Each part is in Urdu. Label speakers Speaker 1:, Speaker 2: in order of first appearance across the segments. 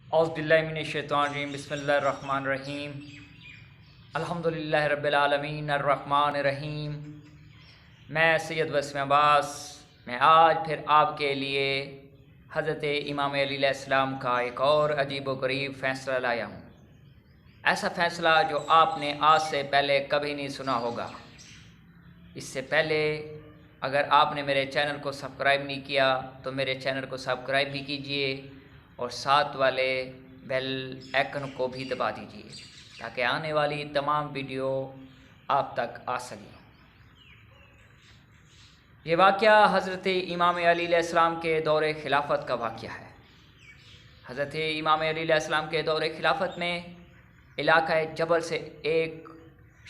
Speaker 1: اعوذ باللہ من الشیطان الرجیم بسم اللہ الرحمن الرحیم الحمدللہ رب العالمین الرحمن الرحیم۔ میں سید وسیم عباس، میں آج پھر آپ کے لیے حضرت امام علی علیہ السلام کا ایک اور عجیب و غریب فیصلہ لایا ہوں۔ ایسا فیصلہ جو آپ نے آج سے پہلے کبھی نہیں سنا ہوگا۔ اس سے پہلے اگر آپ نے میرے چینل کو سبسکرائب نہیں کیا تو میرے چینل کو سبسکرائب بھی کیجئے اور ساتھ والے بیل آئکن کو بھی دبا دیجئے تاکہ آنے والی تمام ویڈیو آپ تک آ سکیں۔ یہ واقعہ حضرت امام علی علیہ السلام کے دور خلافت کا واقعہ ہے۔ حضرت امام علی علیہ السلام کے دور خلافت میں علاقہ جبل سے ایک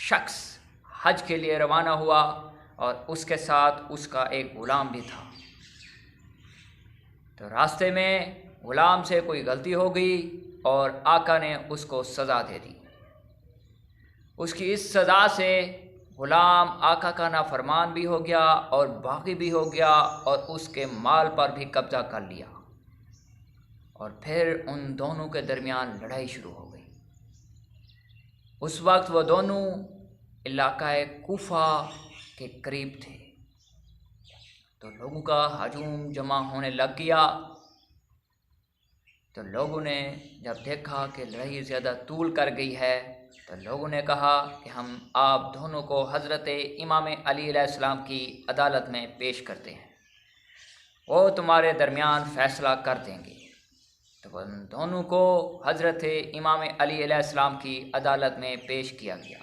Speaker 1: شخص حج کے لیے روانہ ہوا اور اس کے ساتھ اس کا ایک غلام بھی تھا۔ تو راستے میں غلام سے کوئی غلطی ہو گئی اور آقا نے اس کو سزا دے دی۔ اس کی اس سزا سے غلام آقا کا نافرمان بھی ہو گیا اور باغی بھی ہو گیا اور اس کے مال پر بھی قبضہ کر لیا، اور پھر ان دونوں کے درمیان لڑائی شروع ہو گئی۔ اس وقت وہ دونوں علاقہ کوفہ کے قریب تھے، تو لوگوں کا ہجوم جمع ہونے لگ گیا۔ تو لوگوں نے جب دیکھا کہ لڑائی زیادہ طول کر گئی ہے تو لوگوں نے کہا کہ ہم آپ دونوں کو حضرت امام علی علیہ السلام کی عدالت میں پیش کرتے ہیں، وہ تمہارے درمیان فیصلہ کر دیں گے۔ تو ان دونوں کو حضرت امام علی علیہ السلام کی عدالت میں پیش کیا گیا۔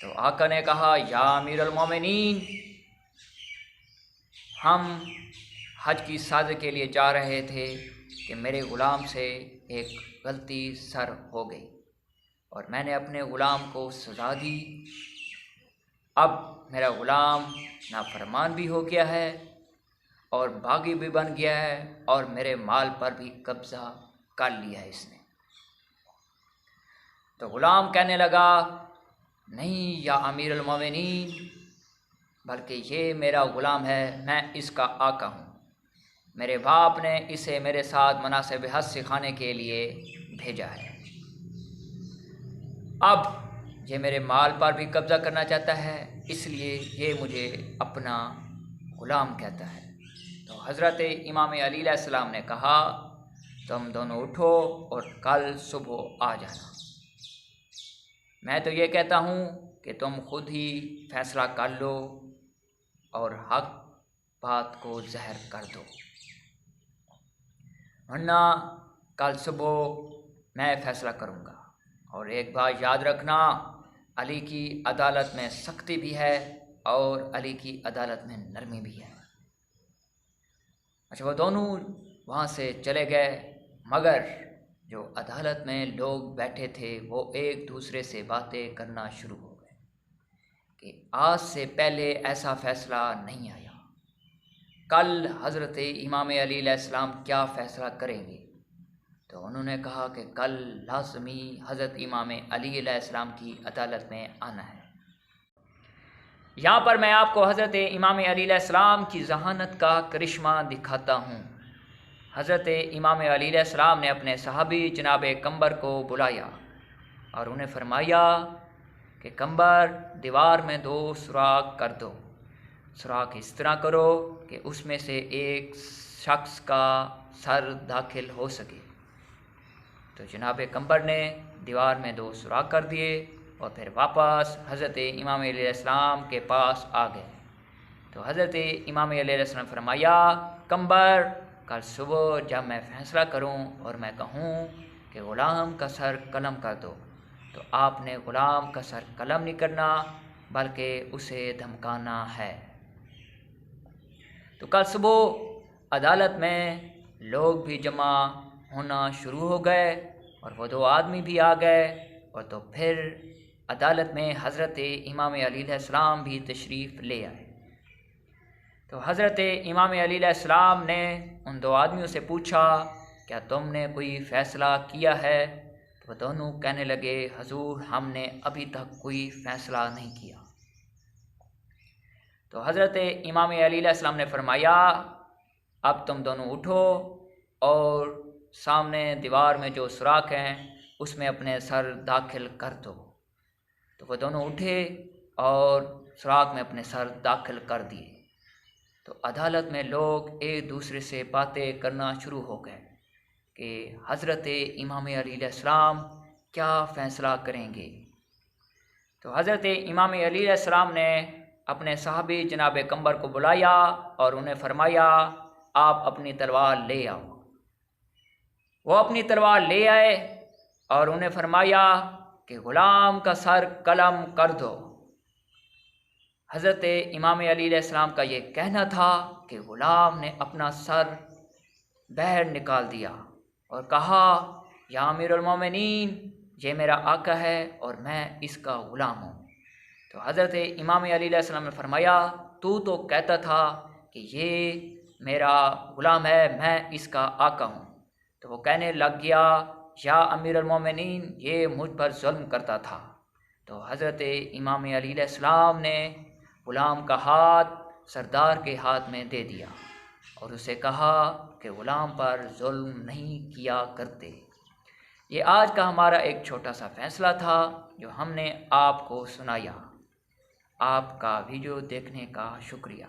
Speaker 1: تو آقا نے کہا، یا امیر المومنین، ہم حج کی سازش کے لیے جا رہے تھے کہ میرے غلام سے ایک غلطی سر ہو گئی اور میں نے اپنے غلام کو سزا دی۔ اب میرا غلام نافرمان بھی ہو گیا ہے اور باغی بھی بن گیا ہے اور میرے مال پر بھی قبضہ کر لیا ہے اس نے۔ تو غلام کہنے لگا، نہیں یا امیر المومنین، بلکہ یہ میرا غلام ہے، میں اس کا آقا ہوں۔ میرے باپ نے اسے میرے ساتھ مناسب حج سکھانے کے لیے بھیجا ہے۔ اب یہ میرے مال پر بھی قبضہ کرنا چاہتا ہے، اس لیے یہ مجھے اپنا غلام کہتا ہے۔ تو حضرت امام علی علیہ السلام نے کہا، تم دونوں اٹھو اور کل صبح آ جانا۔ میں تو یہ کہتا ہوں کہ تم خود ہی فیصلہ کر لو اور حق بات کو ظاہر کر دو، ورنہ کل صبح میں فیصلہ کروں گا۔ اور ایک بات یاد رکھنا، علی کی عدالت میں سختی بھی ہے اور علی کی عدالت میں نرمی بھی ہے۔ اچھا، وہ دونوں وہاں سے چلے گئے، مگر جو عدالت میں لوگ بیٹھے تھے وہ ایک دوسرے سے باتیں کرنا شروع ہو گئے کہ آج سے پہلے ایسا فیصلہ نہیں آیا، کل حضرت امام علی علیہ السلام کیا فیصلہ کریں گے۔ تو انہوں نے کہا کہ کل لازمی حضرت امام علی علیہ السلام کی عدالت میں آنا ہے۔ یہاں پر میں آپ کو حضرت امام علی علیہ السلام کی ذہانت کا کرشمہ دکھاتا ہوں۔ حضرت امام علی علیہ السلام نے اپنے صحابی جناب قمبر کو بلایا اور انہیں فرمایا کہ قمبر، دیوار میں 2 سوراخ کر دو۔ سوراخ اس طرح کرو کہ اس میں سے ایک شخص کا سر داخل ہو سکے۔ تو جناب قمبر نے دیوار میں 2 سوراخ کر دیے اور پھر واپس حضرت امام علیہ السلام کے پاس آ گئے۔ تو حضرت امام علیہ السلام نے فرمایا، قمبر، کل صبح جب میں فیصلہ کروں اور میں کہوں کہ غلام کا سر قلم کر دو، تو آپ نے غلام کا سر قلم نہیں کرنا بلکہ اسے دھمکانا ہے۔ تو کل صبح عدالت میں لوگ بھی جمع ہونا شروع ہو گئے اور وہ 2 آدمی بھی آ گئے، اور تو پھر عدالت میں حضرت امام علی علیہ السلام بھی تشریف لے آئے۔ تو حضرت امام علی علیہ السلام نے ان 2 آدمیوں سے پوچھا، کیا تم نے کوئی فیصلہ کیا ہے؟ تو وہ دونوں کہنے لگے، حضور، ہم نے ابھی تک کوئی فیصلہ نہیں کیا۔ تو حضرت امام علی علیہ السلام نے فرمایا، اب تم دونوں اٹھو اور سامنے دیوار میں جو سوراخ ہیں اس میں اپنے سر داخل کر دو۔ تو وہ دونوں اٹھے اور سوراخ میں اپنے سر داخل کر دیے۔ تو عدالت میں لوگ ایک دوسرے سے باتیں کرنا شروع ہو گئے کہ حضرت امام علی علیہ السلام کیا فیصلہ کریں گے۔ تو حضرت امام علی علیہ السلام نے اپنے صحابی جناب قمبر کو بلایا اور انہیں فرمایا آپ اپنی تلوار لے آؤ۔ وہ اپنی تلوار لے آئے اور انہیں فرمایا کہ غلام کا سر قلم کر دو۔ حضرت امام علی علیہ السلام کا یہ کہنا تھا کہ غلام نے اپنا سر باہر نکال دیا اور کہا یا امیر المومنین، یہ میرا آقا ہے اور میں اس کا غلام ہوں۔ تو حضرت امام علی علیہ السلام نے فرمایا تو کہتا تھا کہ یہ میرا غلام ہے، میں اس کا آقا ہوں۔ تو وہ کہنے لگ گیا یا امیر المومنین، یہ مجھ پر ظلم کرتا تھا۔ تو حضرت امام علی علیہ السلام نے غلام کا ہاتھ سردار کے ہاتھ میں دے دیا اور اسے کہا کہ غلام پر ظلم نہیں کیا کرتے۔ یہ آج کا ہمارا ایک چھوٹا سا فیصلہ تھا جو ہم نے آپ کو سنایا۔ آپ کا ویڈیو دیکھنے کا شکریہ۔